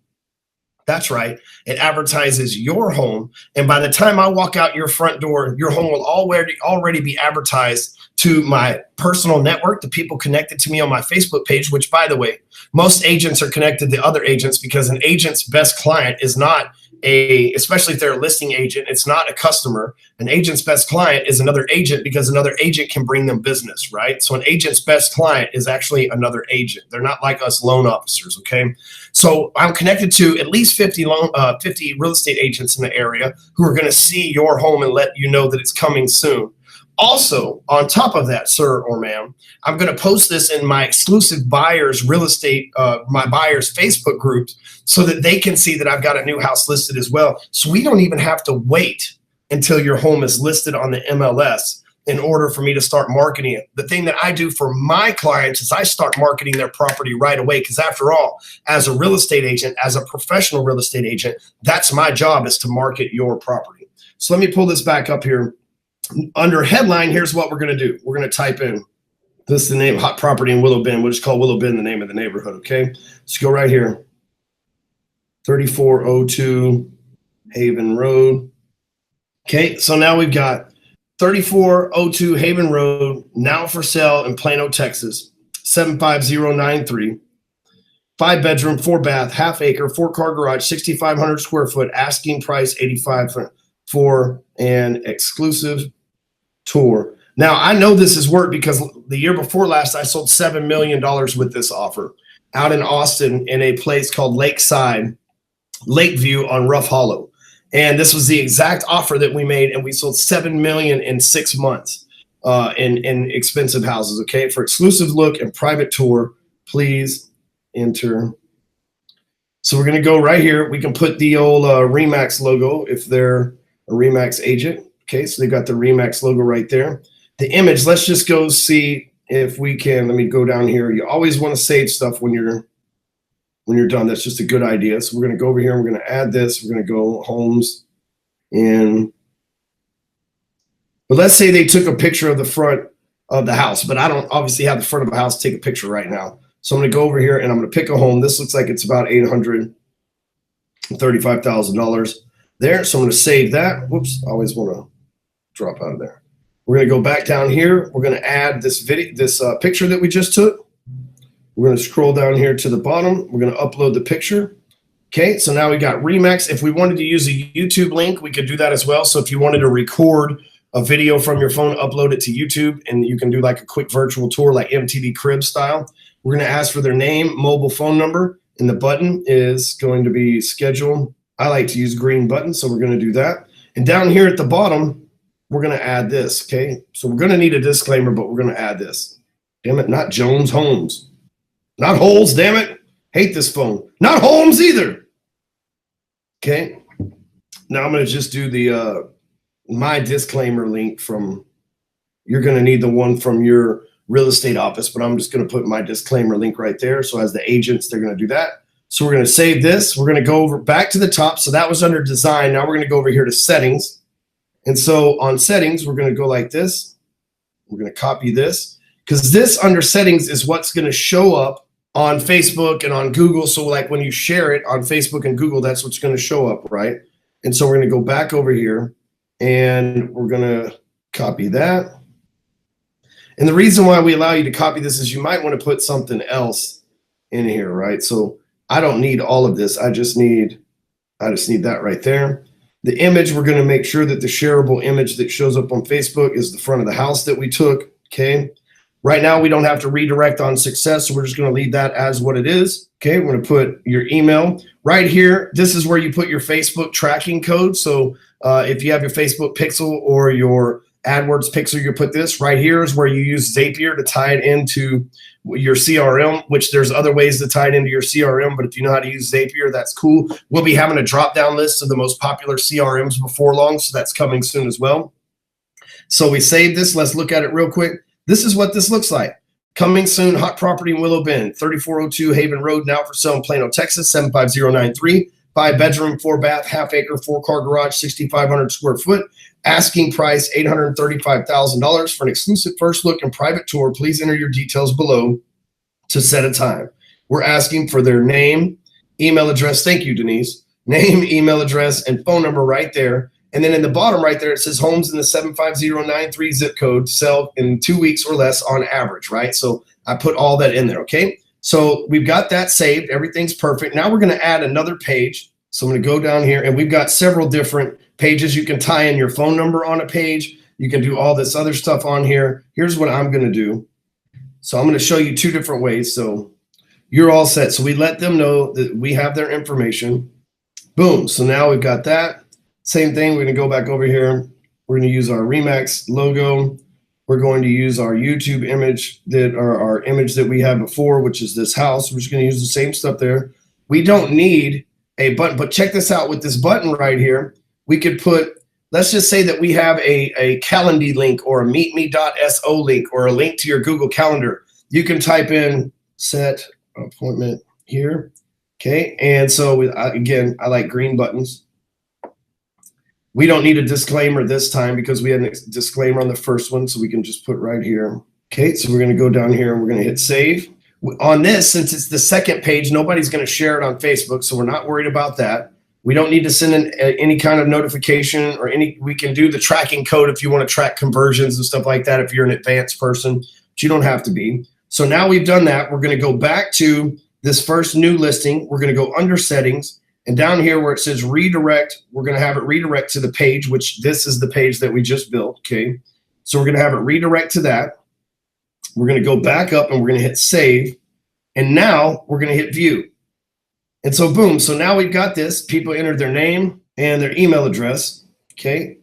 That's right. It advertises your home. And by the time I walk out your front door, your home will already be advertised to my personal network, the people connected to me on my Facebook page, which, by the way, most agents are connected to other agents because an agent's best client is not especially if they're a listing agent, it's not a customer. An agent's best client is another agent because another agent can bring them business, right? So an agent's best client is actually another agent. They're not like us loan officers, okay? So I'm connected to at least 50 real estate agents in the area who are going to see your home and let you know that it's coming soon. Also, on top of that, sir or ma'am, I'm going to post this in my exclusive buyers real estate, my buyers Facebook groups, so that they can see that I've got a new house listed as well. So we don't even have to wait until your home is listed on the MLS in order for me to start marketing it. The thing that I do for my clients is I start marketing their property right away, because after all, as a real estate agent, as a professional real estate agent, that's my job, is to market your property. So let me pull this back up here. Under headline, here's what we're going to do. We're going to type in, this is the name, hot property in Willow Bend. We'll just call Willow Bend the name of the neighborhood, okay? Let's go right here. 3402 Haven Road. Okay, so now we've got 3402 Haven Road, now for sale in Plano, Texas, 75093. 5 bedroom, 4 bath, half acre, 4-car garage, 6,500 square foot, asking price $85 for an exclusive tour. Now, I know this has worked because the year before last, I sold $7 million with this offer out in Austin in a place called Lakeview on Rough Hollow. And this was the exact offer that we made, and we sold $7 million in 6 months in expensive houses. Okay, for exclusive look and private tour, please enter. So we're going to go right here. We can put the old Remax logo if they're a Remax agent. Okay, so they got the Remax logo right there. The image, let's just go see if we can. Let me go down here. You always want to save stuff when you're done. That's just a good idea. So we're going to go over here and we're going to add this. We're going to go homes but let's say they took a picture of the front of the house, but I don't obviously have the front of the house to take a picture right now. So I'm going to go over here and I'm going to pick a home. This looks like it's about $835,000 there. So I'm going to save that. Whoops, I always want to drop out of there. We're going to go back down here. We're going to add this picture that we just took. We're going to scroll down here to the bottom. We're going to upload the picture. Okay, so now we got Remax. If we wanted to use a YouTube link, we could do that as well. So if you wanted to record a video from your phone, upload it to YouTube, and you can do like a quick virtual tour like MTV Crib style. We're going to ask for their name, mobile phone number, and the button is going to be schedule. I like to use green button, so we're going to do that. And down here at the bottom, we're going to add this, okay? So we're going to need a disclaimer, but we're going to add this. Damn it, not Jones Homes. Not Holes, damn it. Hate this phone. Not Holmes either. Okay. Now I'm going to just do the my disclaimer link from, you're going to need the one from your real estate office, but I'm just going to put my disclaimer link right there. So as the agents, they're going to do that. So we're going to save this. We're going to go over back to the top. So that was under design. Now we're going to go over here to settings. And so on settings, we're going to go like this. We're going to copy this because this under settings is what's going to show up on Facebook and on Google. So like when you share it on Facebook and Google, that's what's going to show up, right? And so we're going to go back over here and we're going to copy that. And the reason why we allow you to copy this is you might want to put something else in here, right? So I don't need all of this. I just need that right there. The image, we're going to make sure that the shareable image that shows up on Facebook is the front of the house that we took, okay? Right now, we don't have to redirect on success, so we're just going to leave that as what it is, okay? We're going to put your email. Right here, this is where you put your Facebook tracking code. So if you have your Facebook pixel or your AdWords pixel, you put this. Right here is where you use Zapier to tie it into your CRM, which there's other ways to tie it into your CRM, but if you know how to use Zapier, that's cool. We'll be having a drop-down list of the most popular CRMs before long, so that's coming soon as well. So we saved this. Let's look at it real quick. This is what this looks like. Coming soon, hot property in Willow Bend, 3402 Haven Road, now for sale in Plano, Texas, 75093. 5-bedroom, 4-bath, half-acre, 4-car garage, 6,500 square foot. Asking price $835,000 for an exclusive first look and private tour. Please enter your details below to set a time. We're asking for their name, email address. Thank you, Denise. Name, email address, and phone number right there. And then in the bottom right there, it says homes in the 75093 zip code sell in 2 weeks or less on average, right? So I put all that in there, okay? So we've got that saved. Everything's perfect. Now we're going to add another page. So I'm going to go down here, and we've got several different pages. You can tie in your phone number on a page. You can do all this other stuff on here. Here's what I'm going to do. So I'm going to show you 2 different ways. So you're all set. So we let them know that we have their information. Boom. So now we've got that. Same thing. We're going to go back over here. We're going to use our Remax logo. We're going to use our YouTube image our image that we had before, which is this house. We're just going to use the same stuff there. We don't need a button, but check this out. With this button right here, we could put, let's just say that we have a Calendly link or a meetme.so link or a link to your Google Calendar. You can type in set appointment here. Okay. And so again, I like green buttons. We don't need a disclaimer this time because we had a disclaimer on the first one, so we can just put right here. Okay, so we're going to go down here and we're going to hit save. On this, since it's the second page, nobody's going to share it on Facebook, so we're not worried about that. We don't need to send in any kind of notification or we can do the tracking code if you want to track conversions and stuff like that if you're an advanced person, but you don't have to be. So now we've done that. We're going to go back to this first new listing. We're going to go under settings. And down here where it says redirect, we're going to have it redirect to the page, which this is the page that we just built, okay? So we're going to have it redirect to that. We're going to go back up and we're going to hit save. And now we're going to hit view. And so boom, so now we've got this. People entered their name and their email address, okay?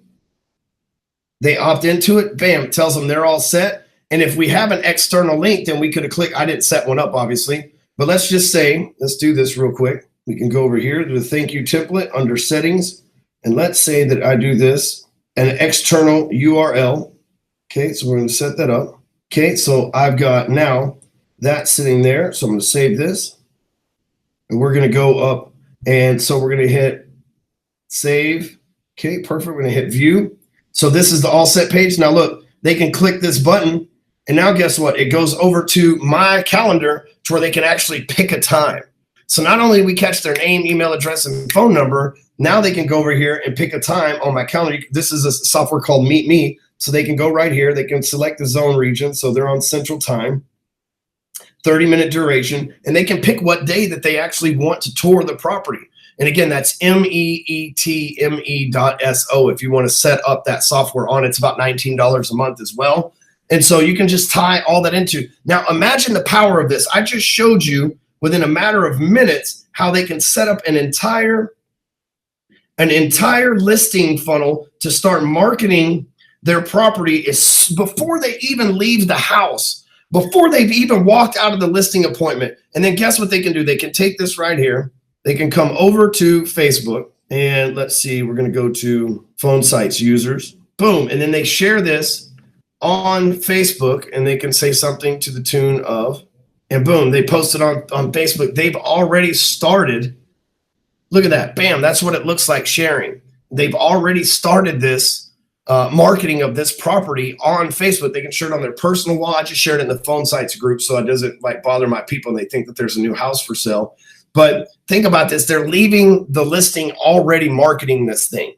They opt into it, bam, it tells them they're all set. And if we have an external link, then we could have clicked, I didn't set one up, obviously. But let's just say, let's do this real quick. We can go over here to the thank you template under settings. And let's say that I do this, an external URL. Okay, so we're going to set that up. Okay, so I've got now that sitting there. So I'm going to save this. And we're going to go up. And so we're going to hit save. Okay, perfect. We're going to hit view. So this is the all set page. Now look, they can click this button. And now guess what? It goes over to my calendar to where they can actually pick a time. So not only do we catch their name, email address, and phone number, now they can go over here and pick a time on my calendar. This is a software called Meet Me. So they can go right here. They can select the zone region. So they're on Central Time, 30-minute duration, and they can pick what day that they actually want to tour the property. And again, that's meetme.so if you want to set up that software on. It's about $19 a month as well. And so you can just tie all that into. Now imagine the power of this. I just showed you within a matter of minutes how they can set up an entire listing funnel to start marketing their property before they even leave the house, before they've even walked out of the listing appointment. And then guess what they can do? They can take this right here. They can come over to Facebook and let's see, we're going to go to Phonesites users. Boom. And then they share this on Facebook, and they can say something to the tune of, and boom, they posted on Facebook. They've already started. Look at that. Bam. That's what it looks like sharing. They've already started this marketing of this property on Facebook. They can share it on their personal wall. I just shared it in the Phonesites group, so it doesn't like bother my people and they think that there's a new house for sale. But think about this. They're leaving the listing already marketing this thing.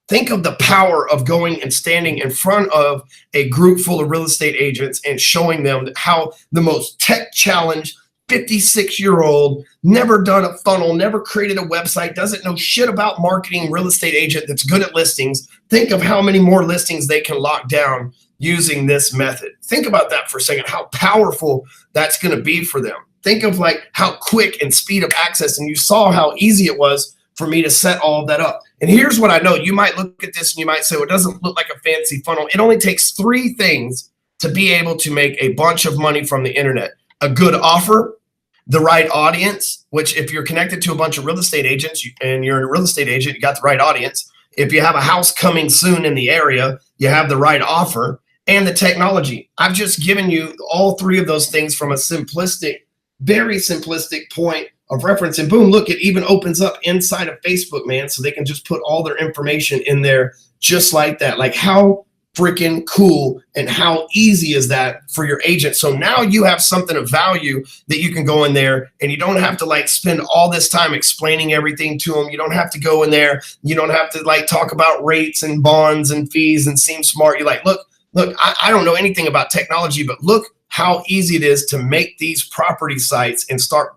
Think of the power of going and standing in front of a group full of real estate agents and showing them how the most tech challenged 56-year-old, never done a funnel, never created a website, doesn't know shit about marketing real estate agent that's good at listings. Think of how many more listings they can lock down using this method. Think about that for a second, how powerful that's going to be for them. Think of like how quick and speed of access. And you saw how easy it was for me to set all of that up. And here's what I know. You might look at this and you might say, well, it doesn't look like a fancy funnel. It only takes 3 things to be able to make a bunch of money from the internet. A good offer, the right audience, which if you're connected to a bunch of real estate agents and you're a real estate agent, you got the right audience. If you have a house coming soon in the area, you have the right offer, and the technology. I've just given you all 3 of those things from a simplistic, very simplistic point of reference. And boom, look, it even opens up inside of Facebook, man. So they can just put all their information in there just like that. Like how freaking cool and how easy is that for your agent? So now you have something of value that you can go in there and you don't have to like spend all this time explaining everything to them. You don't have to go in there. You don't have to like talk about rates and bonds and fees and seem smart. You're like, look, I don't know anything about technology, but look how easy it is to make these property sites and start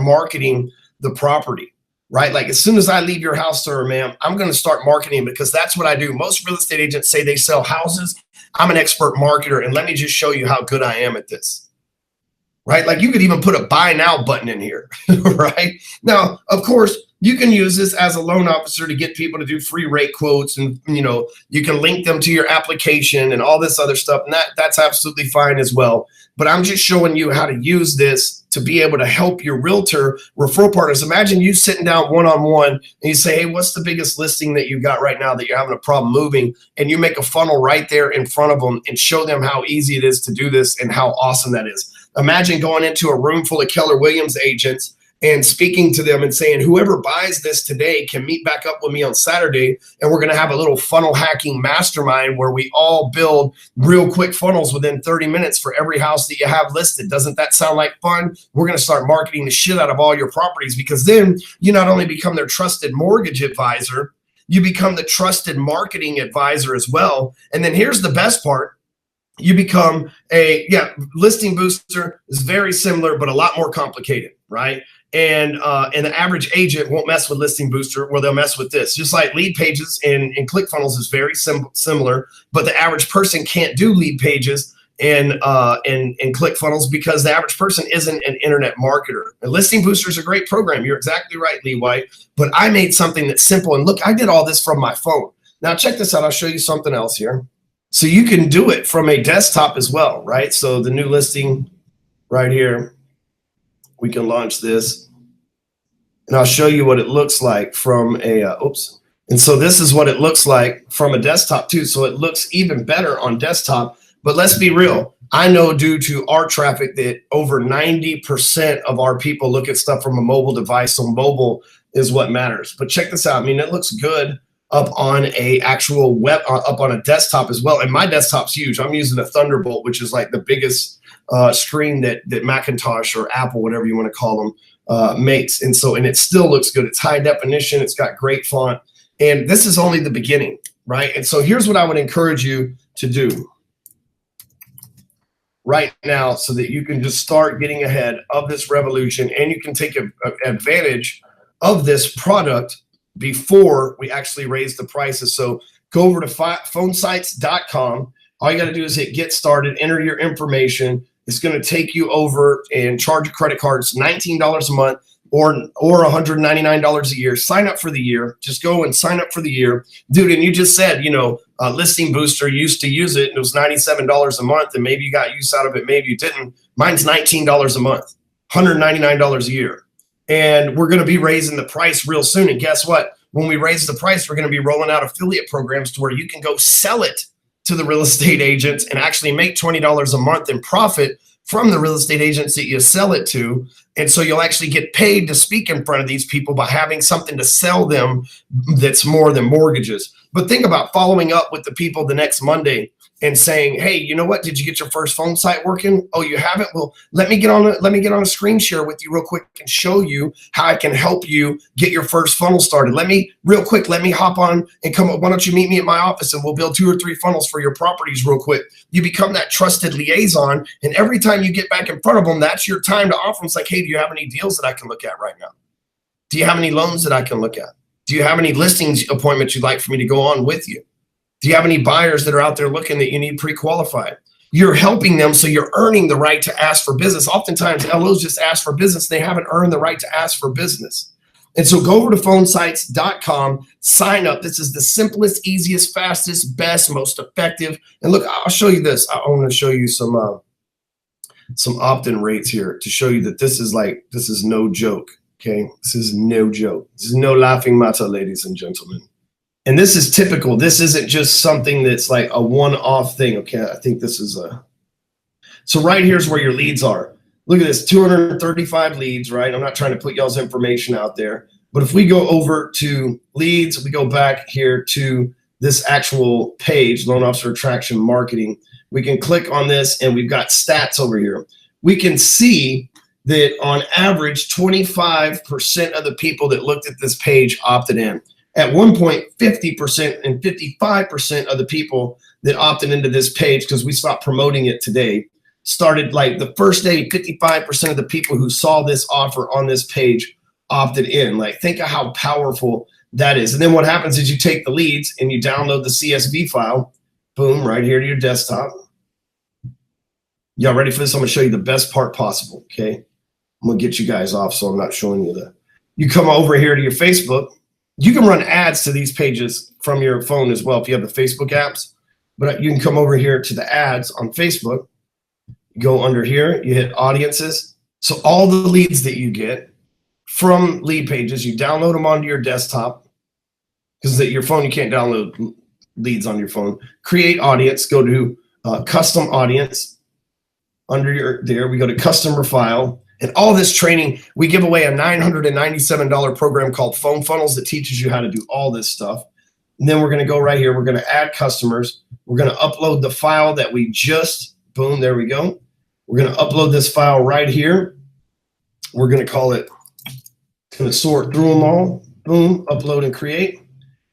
marketing the property. Right? Like as soon as I leave your house, sir, ma'am, I'm going to start marketing because that's what I do. Most real estate agents say they sell houses. I'm an expert marketer. And let me just show you how good I am at this. Right? Like you could even put a buy now button in here. Right? Now, of course, you can use this as a loan officer to get people to do free rate quotes. And, you know, you can link them to your application and all this other stuff. And that's absolutely fine as well. But I'm just showing you how to use this to be able to help your realtor referral partners. Imagine you sitting down one-on-one and you say, hey, what's the biggest listing that you've got right now that you're having a problem moving? And you make a funnel right there in front of them and show them how easy it is to do this and how awesome that is. Imagine going into a room full of Keller Williams agents and speaking to them and saying, whoever buys this today can meet back up with me on Saturday. And we're going to have a little funnel hacking mastermind where we all build real quick funnels within 30 minutes for every house that you have listed. Doesn't that sound like fun? We're going to start marketing the shit out of all your properties because then you not only become their trusted mortgage advisor, you become the trusted marketing advisor as well. And then here's the best part. You become listing booster is very similar, but a lot more complicated, right? And the average agent won't mess with listing booster where they'll mess with this. Just like lead pages and ClickFunnels is very similar, but the average person can't do lead pages and ClickFunnels because the average person isn't an internet marketer. And listing booster is a great program. You're exactly right, Lee White. But I made something that's simple. And look, I did all this from my phone. Now check this out. I'll show you something else here. So you can do it from a desktop as well, right? So the new listing right here, we can launch this and I'll show you what it looks like from a, And so this is what it looks like from a desktop too. So it looks even better on desktop, but let's be real. I know due to our traffic that over 90% of our people look at stuff from a mobile device. So mobile is what matters, but check this out. I mean, it looks good up on a actual web, up on a desktop as well. And my desktop's huge. I'm using a Thunderbolt, which is like the biggest screen that Macintosh or Apple, whatever you want to call them, makes. And so, and it still looks good. It's high definition. It's got great font. And this is only the beginning, right? And so here's what I would encourage you to do right now so that you can just start getting ahead of this revolution and you can take advantage of this product before we actually raise the prices. So go over to phonesites.com. All you got to do is hit get started, enter your information. It's going to take you over and charge a credit card. It's $19 a month or $199 a year. Sign up for the year. Just go and sign up for the year. Dude, and you just said, you know, Listing Booster used to use it and it was $97 a month and maybe you got use out of it, maybe you didn't. Mine's $19 a month, $199 a year. And we're going to be raising the price real soon. And guess what? When we raise the price, we're going to be rolling out affiliate programs to where you can go sell it to the real estate agents and actually make $20 a month in profit from the real estate agents that you sell it to. And so you'll actually get paid to speak in front of these people by having something to sell them that's more than mortgages. But think about following up with the people the next Monday and saying, hey, you know what? Did you get your first phone site working? Oh, you haven't? Well, let me get on a screen share with you real quick and show you how I can help you get your first funnel started. Let me hop on and come up. Why don't you meet me at my office and we'll build 2 or 3 funnels for your properties real quick. You become that trusted liaison. And every time you get back in front of them, that's your time to offer them. It's like, hey, do you have any deals that I can look at right now? Do you have any loans that I can look at? Do you have any listings appointments you'd like for me to go on with you? Do you have any buyers that are out there looking that you need pre-qualified? You're helping them, so you're earning the right to ask for business. Oftentimes, LOs just ask for business. They haven't earned the right to ask for business. And so go over to phonesites.com, sign up. This is the simplest, easiest, fastest, best, most effective. And look, I'll show you this. I want to show you some opt-in rates here to show you that this is no joke. Okay, this is no joke. This is no laughing matter, ladies and gentlemen. And this is typical. This isn't just something that's like a one-off thing. Okay, I think this is so right here's where your leads are. Look at this, 235 leads, right? I'm not trying to put y'all's information out there, but if we go over to leads, we go back here to this actual page, Loan Officer Attraction Marketing. We can click on this and we've got stats over here. We can see that on average, 25% of the people that looked at this page opted in. At one point, 50% and 55% of the people that opted into this page, because we stopped promoting it today, started like the first day, 55% of the people who saw this offer on this page opted in. Like, think of how powerful that is. And then what happens is you take the leads and you download the CSV file, boom, right here to your desktop. Y'all ready for this? I'm gonna show you the best part possible, okay? I'm gonna get you guys off so I'm not showing you that. You come over here to your Facebook. You can run ads to these pages from your phone as well if you have the Facebook apps, but you can come over here to the ads on Facebook. You go under here, you hit audiences. So all the leads that you get from lead pages, you download them onto your desktop, because your phone, you can't download leads on your phone. Create audience, go to custom audience. Under there, we go to customer file. And all this training, we give away a $997 program called Phone Funnels that teaches you how to do all this stuff. And then we're going to go right here. We're going to add customers. We're going to upload the file that we just, boom, there we go. We're going to upload this file right here. We're going to call it, going to sort through them all. Boom, upload and create.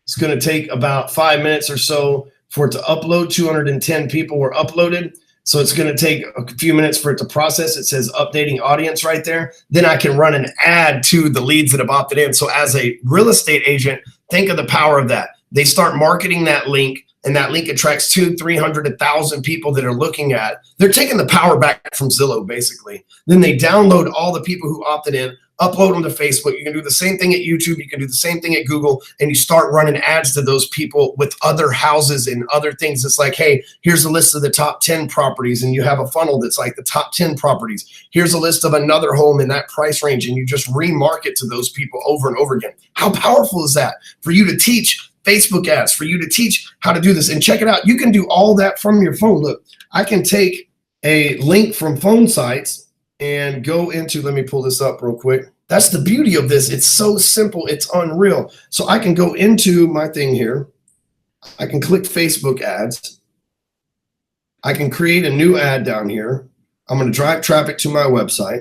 It's going to take about 5 minutes or so for it to upload. 210 people were uploaded. So it's going to take a few minutes for it to process. It says updating audience right there. Then I can run an ad to the leads that have opted in. So as a real estate agent, think of the power of that. They start marketing that link, and that link attracts 200, 300, 1,000 people that are looking at. They're taking the power back from Zillow, basically. Then they download all the people who opted in, upload them to Facebook. You can do the same thing at YouTube. You can do the same thing at Google, and you start running ads to those people with other houses and other things. It's like, hey, here's a list of the top 10 properties, and you have a funnel that's like the top 10 properties. Here's a list of another home in that price range, and you just remarket to those people over and over again. How powerful is that for you to teach Facebook ads, for you to teach how to do this? And check it out. You can do all that from your phone. Look, I can take a link from Phone Sites and go into, let me pull this up real quick. That's the beauty of this. It's so simple. It's unreal. So I can go into my thing here. I can click Facebook ads. I can create a new ad down here. I'm going to drive traffic to my website.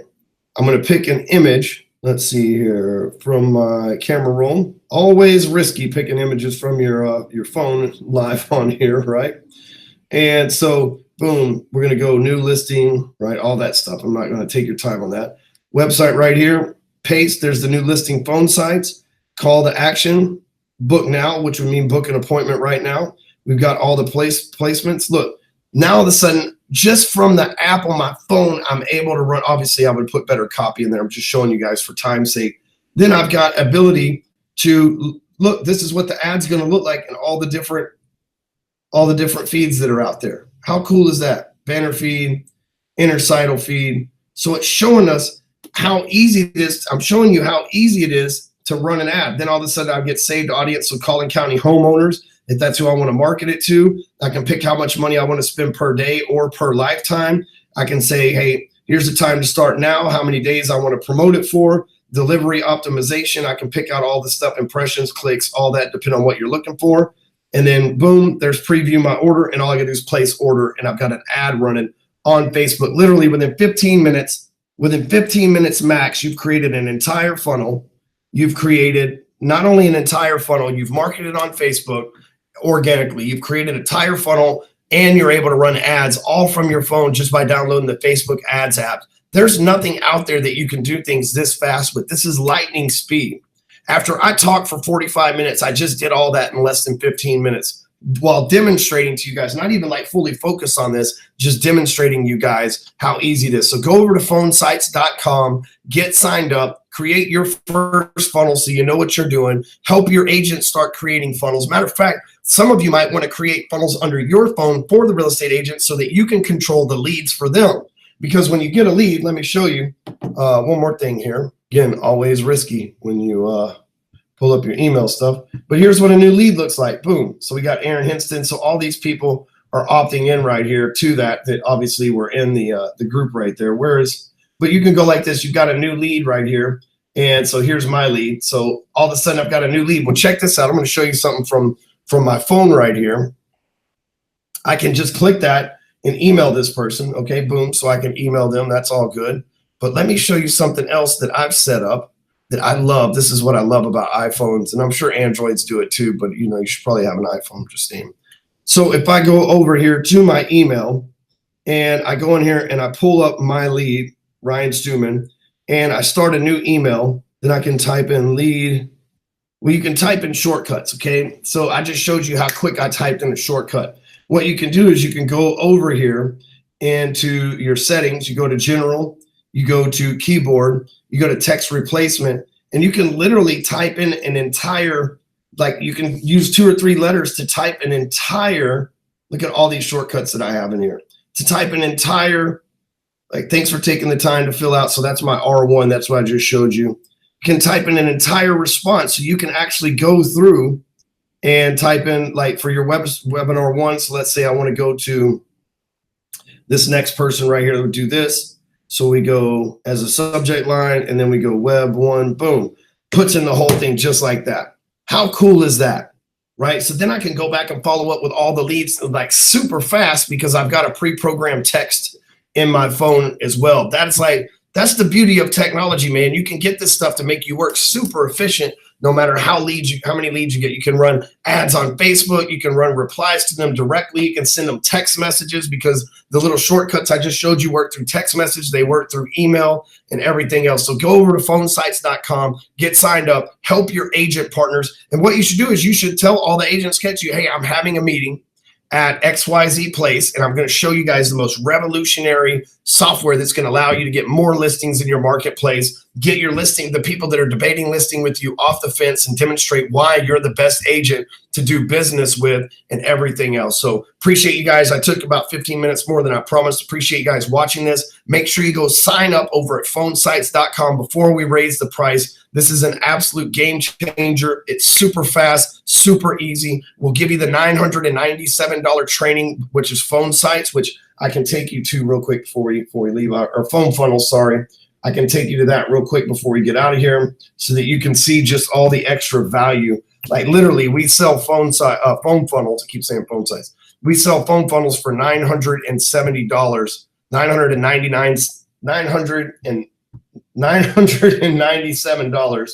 I'm going to pick an image. Let's see here, from my camera roll. Always risky picking images from your phone live on here, right? And so boom, we're going to go new listing, right? All that stuff. I'm not going to take your time on that. Website right here, paste. There's the new listing Phone Sites. Call to action, book now, which would mean book an appointment right now. We've got all the placements. Look, now all of a sudden, just from the app on my phone, I'm able to run. Obviously, I would put better copy in there. I'm just showing you guys for time's sake. Then I've got ability to look, this is what the ad's going to look like in all the different feeds that are out there. How cool is that? Banner feed, intersidal feed. So it's showing us how easy it is. I'm showing you how easy it is to run an ad. Then all of a sudden I get saved audience. So calling county homeowners, If that's who I want to market it to, I can pick how much money I want to spend per day or per lifetime. I can say, hey, here's the time to start now, how many days I want to promote it for, delivery optimization. I can pick out all the stuff, impressions, clicks, all that, depending on what you're looking for. And then boom, there's preview my order, and all I gotta do is place order, and I've got an ad running on Facebook. Literally within 15 minutes max, you've created an entire funnel. You've created not only an entire funnel, you've marketed on Facebook organically, you've created an entire funnel, and you're able to run ads all from your phone just by downloading the Facebook ads app. There's nothing out there that you can do things this fast with. This is lightning speed. After I talked for 45 minutes, I just did all that in less than 15 minutes while demonstrating to you guys, not even like fully focused on this, just demonstrating you guys how easy it is. So go over to phonesites.com, get signed up, create your first funnel so you know what you're doing, help your agent start creating funnels. Matter of fact, some of you might want to create funnels under your phone for the real estate agent so that you can control the leads for them. Because when you get a lead, let me show you one more thing here. Again, always risky when you pull up your email stuff. But here's what a new lead looks like. Boom. So we got Aaron Hinston. So all these people are opting in right here to that obviously were in the group right there. But you can go like this. You've got a new lead right here. And so here's my lead. So all of a sudden I've got a new lead. Well, check this out. I'm going to show you something from my phone right here. I can just click that and email this person. Okay, boom. So I can email them. That's all good. But let me show you something else that I've set up that I love. This is what I love about iPhones, and I'm sure Androids do it too, but you should probably have an iPhone, Justine. So if I go over here to my email and I go in here and I pull up my lead, Ryan Stewman, and I start a new email, then I can type in lead. Well, you can type in shortcuts, okay? So I just showed you how quick I typed in a shortcut. What you can do is you can go over here into your settings, you go to general, you go to keyboard, you go to text replacement, and you can literally type in an entire, like you can use 2 or 3 letters to type an entire, look at all these shortcuts that I have in here, to type an entire, like thanks for taking the time to fill out. So that's my R1, that's what I just showed you. You can type in an entire response. So you can actually go through and type in like for your webinar 1. So let's say I want to go to this next person right here that would do this. So we go as a subject line, and then we go web 1, boom, puts in the whole thing just like that. How cool is that, right? So then I can go back and follow up with all the leads like super fast because I've got a pre-programmed text in my phone as well. That's the beauty of technology, man. You can get this stuff to make you work super efficient no matter how many leads you get. You can run ads on Facebook. You can run replies to them directly. You can send them text messages because the little shortcuts I just showed you work through text message. They work through email and everything else. So go over to phonesites.com, get signed up, help your agent partners. And what you should do is you should tell all the agents catch you, hey, I'm having a meeting at XYZ place, and I'm going to show you guys the most revolutionary software that's going to allow you to get more listings in your marketplace, get your listing, the people that are debating listing with you off the fence, and demonstrate why you're the best agent to do business with and everything else. So appreciate you guys. I took about 15 minutes more than I promised. Appreciate you guys watching this. Make sure you go sign up over at phonesites.com before we raise the price. This is an absolute game changer. It's super fast, super easy. We'll give you the $997 training, which is Phone Sites, which I can take you to real quick before we leave our phone funnel. Sorry. I can take you to that real quick before we get out of here so that you can see just all the extra value. Like literally we sell phone funnels. I keep saying phone sites. We sell phone funnels for $970, $997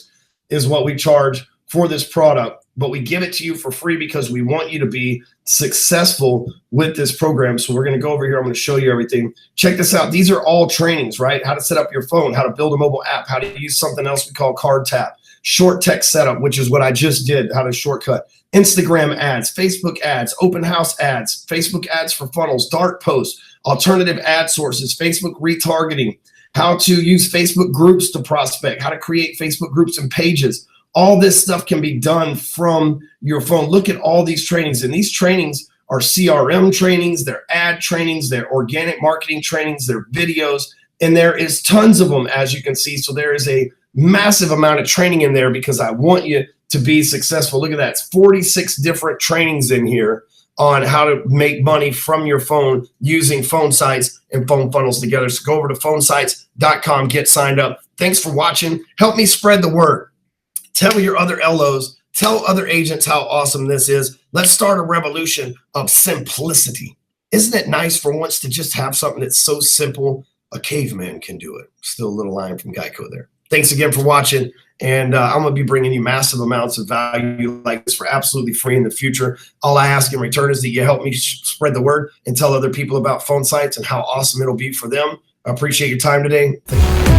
is what we charge for this product, but we give it to you for free because we want you to be successful with this program. So we're going to go over here. I'm going to show you everything. Check this out. These are all trainings, right? How to set up your phone, how to build a mobile app, how to use something else we call card tap, short text setup, which is what I just did, how to shortcut, Instagram ads, Facebook ads, open house ads, Facebook ads for funnels, dark posts, alternative ad sources, Facebook retargeting, how to use Facebook groups to prospect, how to create Facebook groups and pages. All this stuff can be done from your phone. Look at all these trainings, and these trainings are CRM trainings, they're ad trainings, they're organic marketing trainings, they're videos, and there is tons of them, as you can see. So there is a massive amount of training in there because I want you to be successful. Look at that. It's 46 different trainings in here on how to make money from your phone using phone sites and phone funnels together. So go over to phonesites.com, get signed up. Thanks for watching. Help me spread the word. Tell your other LOs, tell other agents how awesome this is. Let's start a revolution of simplicity. Isn't it nice for once to just have something that's so simple, a caveman can do it? Still a little line from Geico there. Thanks again for watching. And I'm going to be bringing you massive amounts of value like this for absolutely free in the future. All I ask in return is that you help me spread the word and tell other people about phone sites and how awesome it'll be for them. I appreciate your time today. Thank you.